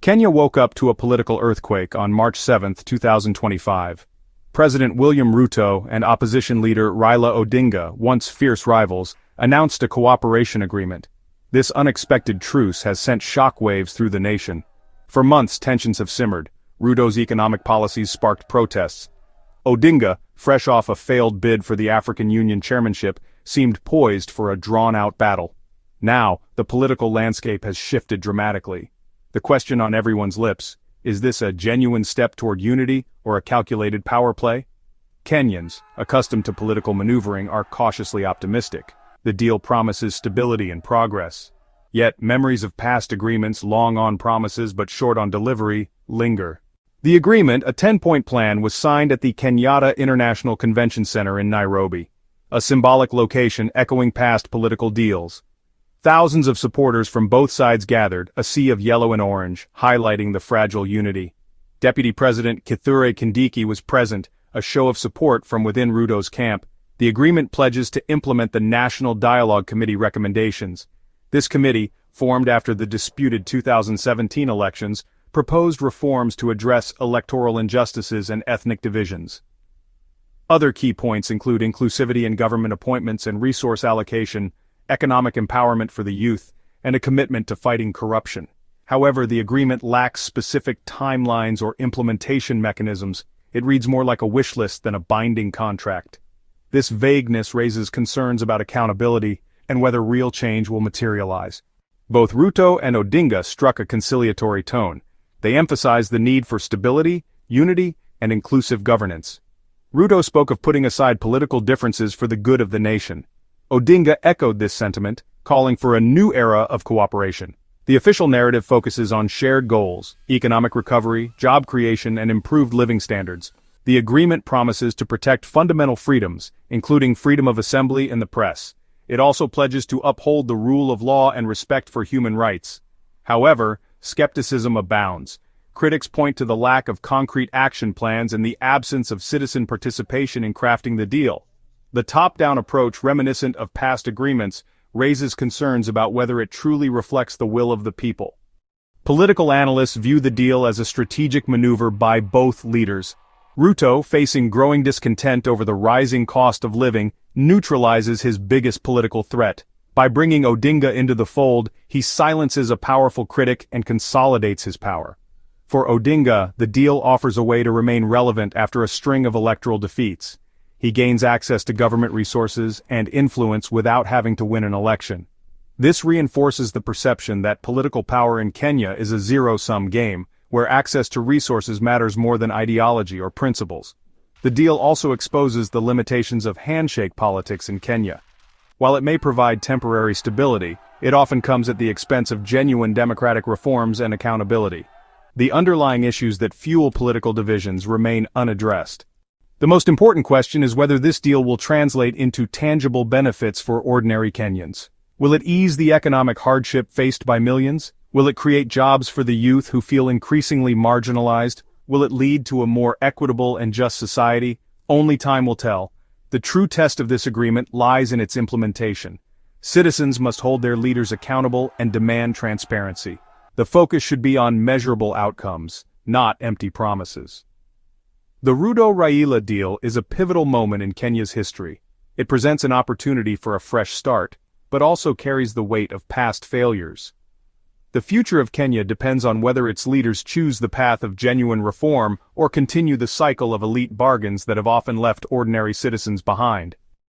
Kenya woke up to a political earthquake on March 7, 2025. President William Ruto and opposition leader Raila Odinga, once fierce rivals, announced a cooperation agreement. This unexpected truce has sent shockwaves through the nation. For months tensions have simmered. Ruto's economic policies sparked protests. Odinga, fresh off a failed bid for the African Union chairmanship, seemed poised for a drawn-out battle. Now, the political landscape has shifted dramatically. The question on everyone's lips: is this a genuine step toward unity or a calculated power play? Kenyans, accustomed to political maneuvering, are cautiously optimistic. The deal promises stability and progress. Yet, memories of past agreements, long on promises but short on delivery, linger. The agreement, a 10-point plan, was signed at the Kenyatta International Convention Centre in Nairobi, a symbolic location echoing past political deals. Thousands of supporters from both sides gathered, a sea of yellow and orange, highlighting the fragile unity. Deputy President Kithure Kindiki was present, a show of support from within Ruto's camp. The agreement pledges to implement the National Dialogue Committee recommendations. This committee, formed after the disputed 2017 elections, proposed reforms to address electoral injustices and ethnic divisions. Other key points include inclusivity in government appointments and resource allocation, economic empowerment for the youth, and a commitment to fighting corruption. However, the agreement lacks specific timelines or implementation mechanisms. It reads more like a wish list than a binding contract. This vagueness raises concerns about accountability and whether real change will materialize. Both Ruto and Odinga struck a conciliatory tone. They emphasized the need for stability, unity, and inclusive governance. Ruto spoke of putting aside political differences for the good of the nation. Odinga echoed this sentiment, calling for a new era of cooperation. The official narrative focuses on shared goals: economic recovery, job creation, and improved living standards. The agreement promises to protect fundamental freedoms, including freedom of assembly and the press. It also pledges to uphold the rule of law and respect for human rights. However, skepticism abounds. Critics point to the lack of concrete action plans and the absence of citizen participation in crafting the deal. The top-down approach, reminiscent of past agreements, raises concerns about whether it truly reflects the will of the people. Political analysts view the deal as a strategic maneuver by both leaders. Ruto, facing growing discontent over the rising cost of living, neutralizes his biggest political threat. By bringing Odinga into the fold, he silences a powerful critic and consolidates his power. For Odinga, the deal offers a way to remain relevant after a string of electoral defeats. He gains access to government resources and influence without having to win an election. This reinforces the perception that political power in Kenya is a zero-sum game, where access to resources matters more than ideology or principles. The deal also exposes the limitations of handshake politics in Kenya. While it may provide temporary stability, it often comes at the expense of genuine democratic reforms and accountability. The underlying issues that fuel political divisions remain unaddressed. The most important question is whether this deal will translate into tangible benefits for ordinary Kenyans. Will it ease the economic hardship faced by millions? Will it create jobs for the youth who feel increasingly marginalized? Will it lead to a more equitable and just society? Only time will tell. The true test of this agreement lies in its implementation. Citizens must hold their leaders accountable and demand transparency. The focus should be on measurable outcomes, not empty promises. The Ruto Raila deal is a pivotal moment in Kenya's history. It presents an opportunity for a fresh start, but also carries the weight of past failures. The future of Kenya depends on whether its leaders choose the path of genuine reform or continue the cycle of elite bargains that have often left ordinary citizens behind.